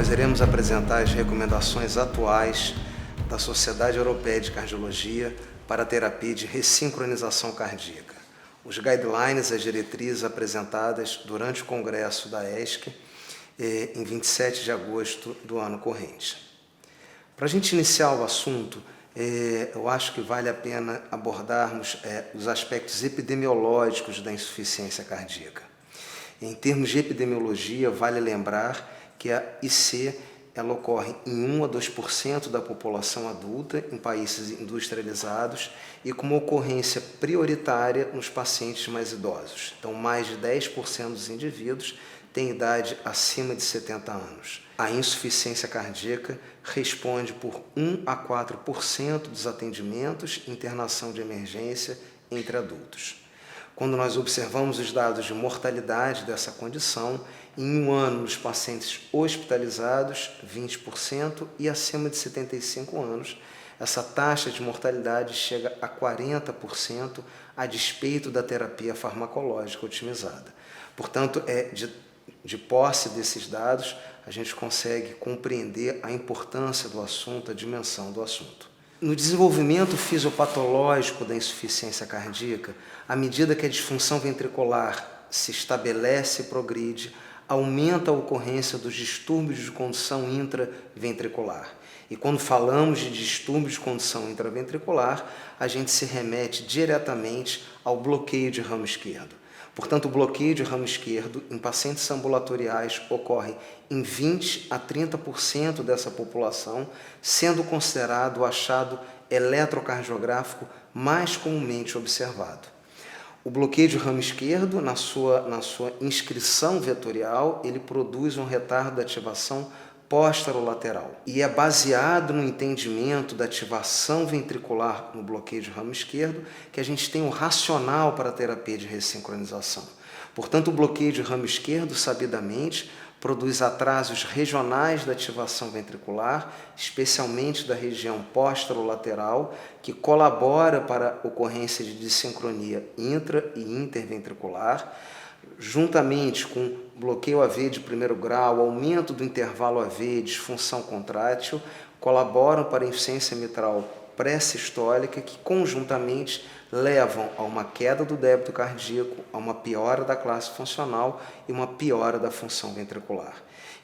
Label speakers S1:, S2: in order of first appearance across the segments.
S1: nós iremos apresentar as recomendações atuais da Sociedade Europeia de Cardiologia para a terapia de ressincronização cardíaca. Os guidelines, as diretrizes apresentadas durante o congresso da ESC em 27 de agosto do ano corrente. Para a gente iniciar o assunto, eu acho que vale a pena abordarmos os aspectos epidemiológicos da insuficiência cardíaca. Em termos de epidemiologia, vale lembrar que a IC ela ocorre em 1 a 2% da população adulta em países industrializados e com uma ocorrência prioritária nos pacientes mais idosos. Então, mais de 10% dos indivíduos têm idade acima de 70 anos. A insuficiência cardíaca responde por 1 a 4% dos atendimentos e internação de emergência entre adultos. Quando nós observamos os dados de mortalidade dessa condição, em um ano nos pacientes hospitalizados, 20%, e acima de 75 anos, essa taxa de mortalidade chega a 40% a despeito da terapia farmacológica otimizada. Portanto, de posse desses dados, a gente consegue compreender a importância do assunto, a dimensão do assunto. No desenvolvimento fisiopatológico da insuficiência cardíaca, à medida que a disfunção ventricular se estabelece e progride, aumenta a ocorrência dos distúrbios de condução intraventricular. E quando falamos de distúrbios de condução intraventricular, a gente se remete diretamente ao bloqueio de ramo esquerdo. Portanto, o bloqueio de ramo esquerdo em pacientes ambulatoriais ocorre em 20 a 30% dessa população, sendo considerado o achado eletrocardiográfico mais comumente observado. O bloqueio de ramo esquerdo, na sua inscrição vetorial, ele produz um retardo da ativação posterolateral e é baseado no entendimento da ativação ventricular no bloqueio de ramo esquerdo que a gente tem um racional para a terapia de ressincronização. Portanto, o bloqueio de ramo esquerdo, sabidamente, produz atrasos regionais da ativação ventricular, especialmente da região posterolateral, que colabora para a ocorrência de dissincronia intra- e interventricular, juntamente com bloqueio AV de primeiro grau, aumento do intervalo AV, disfunção contrátil, colaboram para a insuficiência mitral pré-sistólica, que conjuntamente levam a uma queda do débito cardíaco, a uma piora da classe funcional e uma piora da função ventricular.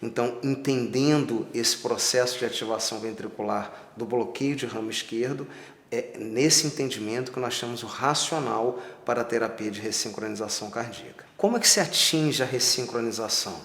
S1: Então, entendendo esse processo de ativação ventricular do bloqueio de ramo esquerdo, é nesse entendimento que nós chamamos o racional para a terapia de ressincronização cardíaca. Como é que se atinge a ressincronização?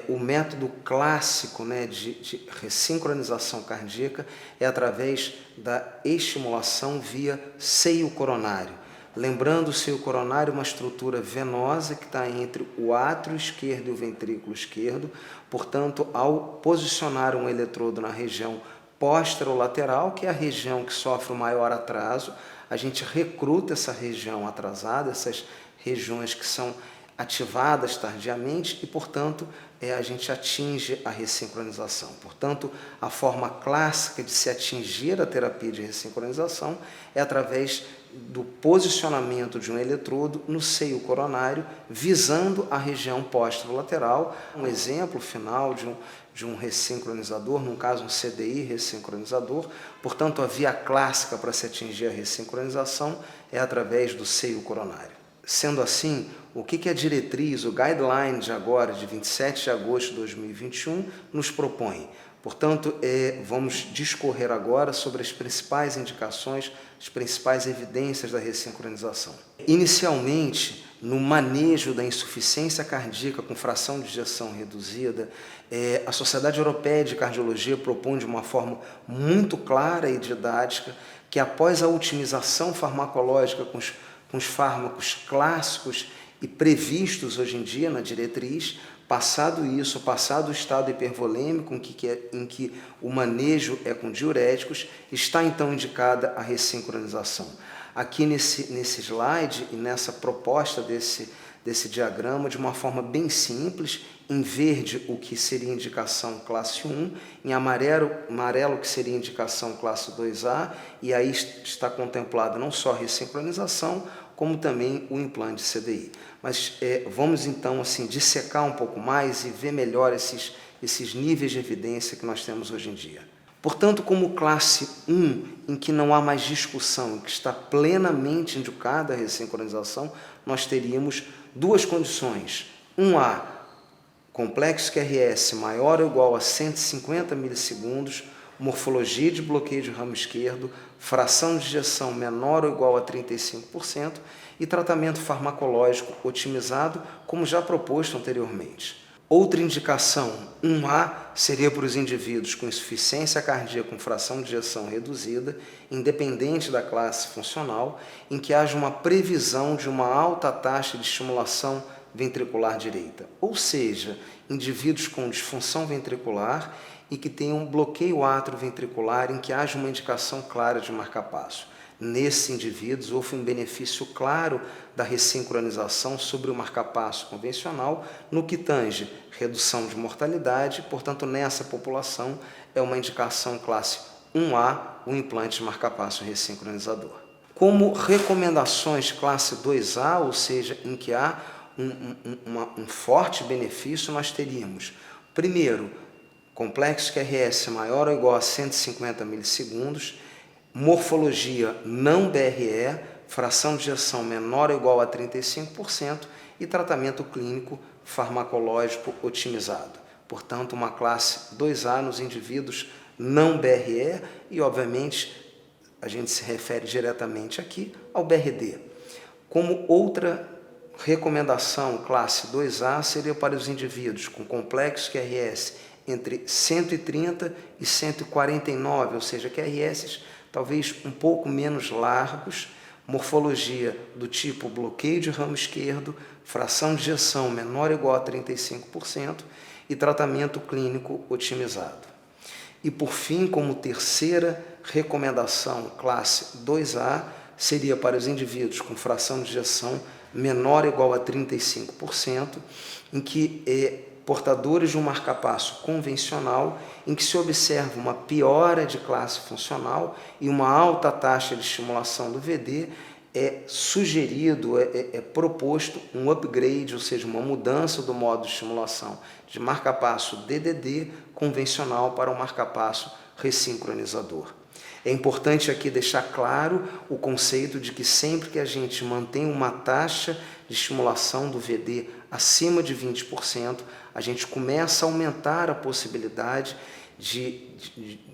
S1: O método clássico de ressincronização cardíaca é através da estimulação via seio coronário. Lembrando o seio coronário, uma estrutura venosa que está entre o átrio esquerdo e o ventrículo esquerdo. Portanto, ao posicionar um eletrodo na região posterolateral, que é a região que sofre o maior atraso, a gente recruta essa região atrasada, essas regiões que são ativadas tardiamente e, portanto, a gente atinge a ressincronização. Portanto, a forma clássica de se atingir a terapia de ressincronização é através do posicionamento de um eletrodo no seio coronário, visando a região posterolateral. Um exemplo final de um ressincronizador, num caso um CDI ressincronizador. Portanto, a via clássica para se atingir a ressincronização é através do seio coronário. Sendo assim, o que a diretriz, o guideline de agora, de 27 de agosto de 2021, nos propõe? Portanto, vamos discorrer agora sobre as principais indicações, as principais evidências da ressincronização. Inicialmente, no manejo da insuficiência cardíaca com fração de ejeção reduzida, a Sociedade Europeia de Cardiologia propõe de uma forma muito clara e didática que após a otimização farmacológica com os fármacos clássicos e previstos hoje em dia na diretriz, passado o estado hipervolêmico em que o manejo é com diuréticos, está então indicada a ressincronização. Aqui nesse slide e nessa proposta desse diagrama, de uma forma bem simples, em verde o que seria indicação classe 1, em amarelo que seria indicação classe 2A, e aí está contemplada não só a ressincronização, como também o implante CDI. Mas vamos então assim dissecar um pouco mais e ver melhor esses esses níveis de evidência que nós temos hoje em dia. Portanto, como classe 1, em que não há mais discussão, em que está plenamente indicada a ressincronização, nós teríamos duas condições. 1A, complexo QRS maior ou igual a 150 milissegundos, morfologia de bloqueio de ramo esquerdo, fração de ejeção menor ou igual a 35% e tratamento farmacológico otimizado, como já proposto anteriormente. Outra indicação, 1A, seria para os indivíduos com insuficiência cardíaca com fração de ejeção reduzida, independente da classe funcional, em que haja uma previsão de uma alta taxa de estimulação ventricular direita, ou seja, indivíduos com disfunção ventricular e que tenham um bloqueio atrioventricular em que haja uma indicação clara de marcapasso. Nesses indivíduos, houve um benefício claro da ressincronização sobre o marcapasso convencional no que tange redução de mortalidade, portanto, nessa população é uma indicação classe 1A o implante de marcapasso ressincronizador. Como recomendações classe 2A, ou seja, em que há um forte benefício, nós teríamos, primeiro, complexo QRS maior ou igual a 150 milissegundos, morfologia não BRE, fração de ejeção menor ou igual a 35% e tratamento clínico farmacológico otimizado. Portanto, uma classe 2A nos indivíduos não BRE e, obviamente, a gente se refere diretamente aqui ao BRD. Como outra recomendação, classe 2A, seria para os indivíduos com complexo QRS entre 130 e 149, ou seja, QRS talvez um pouco menos largos, morfologia do tipo bloqueio de ramo esquerdo, fração de ejeção menor ou igual a 35% e tratamento clínico otimizado. E, por fim, como terceira recomendação, classe 2A, seria para os indivíduos com fração de ejeção menor ou igual a 35%, em que portadores de um marcapasso convencional, em que se observa uma piora de classe funcional e uma alta taxa de estimulação do VD, é sugerido, é proposto um upgrade, ou seja, uma mudança do modo de estimulação de marcapasso DDD convencional para um marcapasso ressincronizador. É importante aqui deixar claro o conceito de que sempre que a gente mantém uma taxa de estimulação do VD acima de 20%, a gente começa a aumentar a possibilidade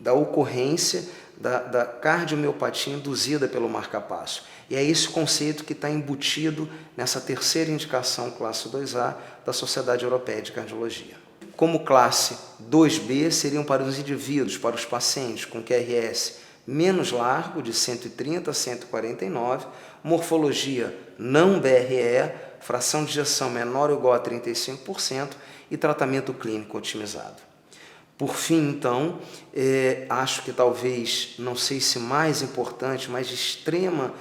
S1: da ocorrência da cardiomiopatia induzida pelo marcapasso. E é esse conceito que está embutido nessa terceira indicação, classe 2A, da Sociedade Europeia de Cardiologia. Como classe 2B, seriam para os indivíduos, para os pacientes com QRS menos largo, de 130 a 149, morfologia não BRE, fração de ejeção menor ou igual a 35% e tratamento clínico otimizado. Por fim, então, acho que talvez, não sei se mais importante, mas de extrema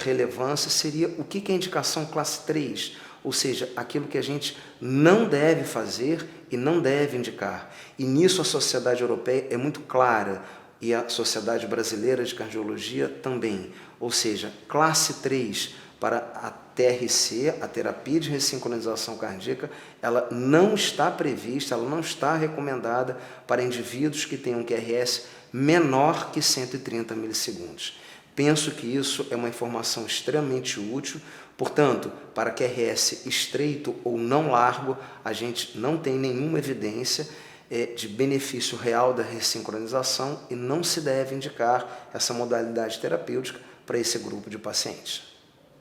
S1: relevância, seria o que é a indicação classe 3, ou seja, aquilo que a gente não deve fazer e não deve indicar. E nisso a Sociedade Europeia é muito clara, e a Sociedade Brasileira de Cardiologia também, ou seja, classe 3 para a TRC, a terapia de ressincronização cardíaca, ela não está prevista, ela não está recomendada para indivíduos que tenham um QRS menor que 130 milissegundos. Penso que isso é uma informação extremamente útil, portanto, para QRS estreito ou não largo, a gente não tem nenhuma evidência de benefício real da ressincronização e não se deve indicar essa modalidade terapêutica para esse grupo de pacientes.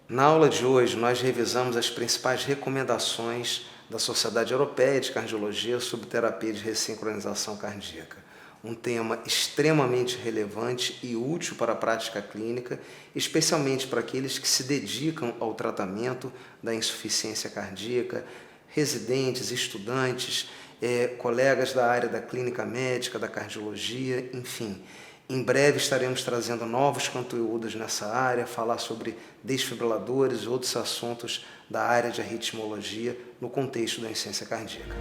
S1: Na aula de hoje, nós revisamos as principais recomendações da Sociedade Europeia de Cardiologia sobre terapia de ressincronização cardíaca, um tema extremamente relevante e útil para a prática clínica, especialmente para aqueles que se dedicam ao tratamento da insuficiência cardíaca, residentes, estudantes, colegas da área da clínica médica, da cardiologia, enfim. Em breve estaremos trazendo novos conteúdos nessa área, falar sobre desfibriladores e outros assuntos da área de arritmologia no contexto da insuficiência cardíaca.